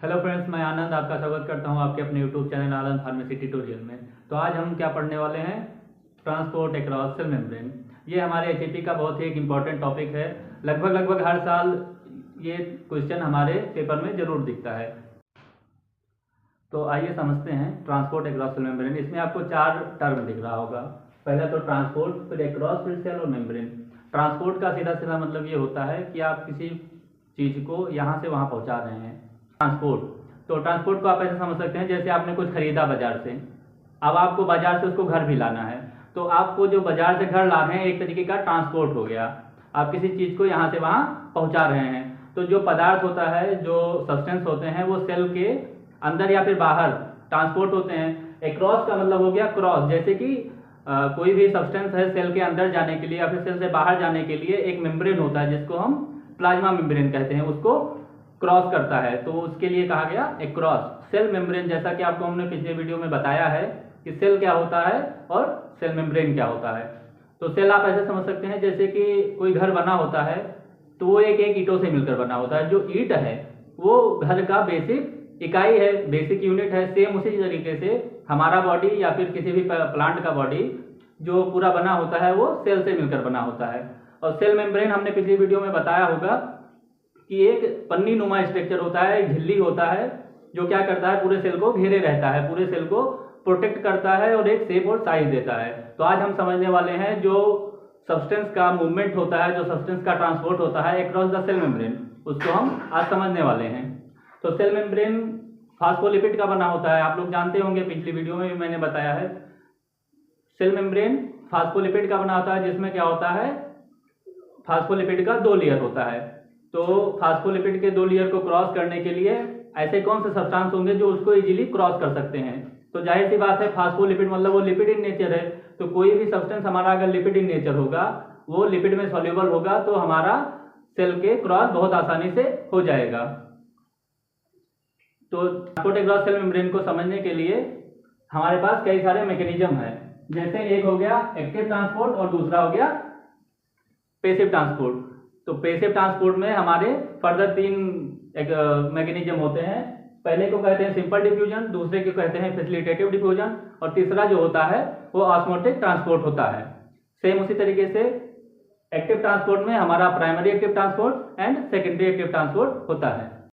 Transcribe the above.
Hello friends, मैं आनंद आपका स्वागत करता हूं आपके अपने यूट्यूब चैनल आनंद फार्मेसी ट्यूटोरियल में। तो आज हम क्या पढ़ने वाले हैं, ट्रांसपोर्ट अक्रॉस सेल मेम्ब्रेन। ये हमारे एचएपी का बहुत ही एक इम्पॉर्टेंट टॉपिक है। लगभग हर साल ये क्वेश्चन हमारे पेपर में जरूर दिखता है। तो आइए समझते हैं ट्रांसपोर्ट अक्रॉस सेल मेम्ब्रेन। इसमें आपको 4 टर्म दिख रहा होगा। पहला तो ट्रांसपोर्ट, फिर अक्रॉस, फिर सेल और मेम्ब्रेन। ट्रांसपोर्ट का सीधा मतलब ये होता है कि आप किसी चीज़ को यहाँ से वहाँ पहुँचा रहे हैं। ट्रांसपोर्ट, तो ट्रांसपोर्ट को आप ऐसे समझ सकते हैं जैसे आपने कुछ खरीदा बाजार से, अब आपको बाजार से उसको घर भी लाना है। तो आपको जो बाजार से घर ला रहे हैं एक तरीके का ट्रांसपोर्ट हो गया। आप किसी चीज़ को यहाँ से वहाँ पहुँचा रहे हैं। तो जो पदार्थ होता है, जो सब्सटेंस होते हैं, वो सेल के अंदर या फिर बाहर ट्रांसपोर्ट होते हैं। एक्रॉस का मतलब हो गया क्रॉस, जैसे कि कोई भी सब्सटेंस है सेल के अंदर जाने के लिए या फिर सेल से बाहर जाने के लिए एक मेम्ब्रेन होता है जिसको हम प्लाज्मा मेम्ब्रेन कहते हैं, उसको क्रॉस करता है, तो उसके लिए कहा गया एक्रॉस। सेल मेम्ब्रेन, जैसा कि आपको हमने पिछले वीडियो में बताया है कि सेल क्या होता है और सेल मेम्ब्रेन क्या होता है। तो सेल आप ऐसे समझ सकते हैं जैसे कि कोई घर बना होता है तो वो एक ईंटों से मिलकर बना होता है। जो ईंट है वो घर का बेसिक इकाई है, बेसिक यूनिट है। सेम उसी तरीके से हमारा बॉडी या फिर किसी भी प्लांट का बॉडी जो पूरा बना होता है वो सेल से मिलकर बना होता है। और सेल मेम्ब्रेन हमने पिछली वीडियो में बताया होगा कि एक पन्नी नुमा स्ट्रक्चर होता है, एक झिल्ली होता है जो क्या करता है, पूरे सेल को घेरे रहता है, पूरे सेल को प्रोटेक्ट करता है और एक शेप और साइज देता है। तो आज हम समझने वाले हैं जो सब्सटेंस का मूवमेंट होता है, जो सब्सटेंस का ट्रांसपोर्ट होता है अक्रॉस द सेल मेम्ब्रेन, उसको हम आज समझने वाले हैं। तो सेल मेम्ब्रेन फास्फोलिपिड का बना होता है, आप लोग जानते होंगे, पिछली वीडियो में भी मैंने बताया है। सेल मेम्ब्रेन फास्फोलिपिड का बना होता है जिसमें क्या होता है, फास्फोलिपिड का 2 लेयर होता है। तो फास्फोलिपिड के 2 लेयर को क्रॉस करने के लिए ऐसे कौन से सब्सटेंस होंगे जो उसको इजीली क्रॉस कर सकते हैं। तो जाहिर सी बात है, फास्फोलिपिड मतलब वो लिपिड इन नेचर है। तो कोई भी सब्सटेंस हमारा अगर लिपिड इन नेचर होगा, वो लिपिड में सॉल्युबल होगा, तो हमारा सेल के क्रॉस बहुत आसानी से हो जाएगा। तो ट्रांसपोर्ट अक्रॉस सेल मेम्ब्रेन को समझने के लिए हमारे पास कई सारे मैकेनिज्म है। जैसे एक हो गया एक्टिव ट्रांसपोर्ट और दूसरा हो गया पैसिव ट्रांसपोर्ट। तो पैसिव ट्रांसपोर्ट में हमारे फर्दर 3 मैकेनिज्म होते हैं। पहले को कहते हैं सिंपल डिफ्यूजन, दूसरे को कहते हैं फैसिलिटेटिव डिफ्यूजन, और तीसरा जो होता है वो ऑस्मोटिक ट्रांसपोर्ट होता है। सेम उसी तरीके से एक्टिव ट्रांसपोर्ट में हमारा primary active transport and secondary active transport होता है।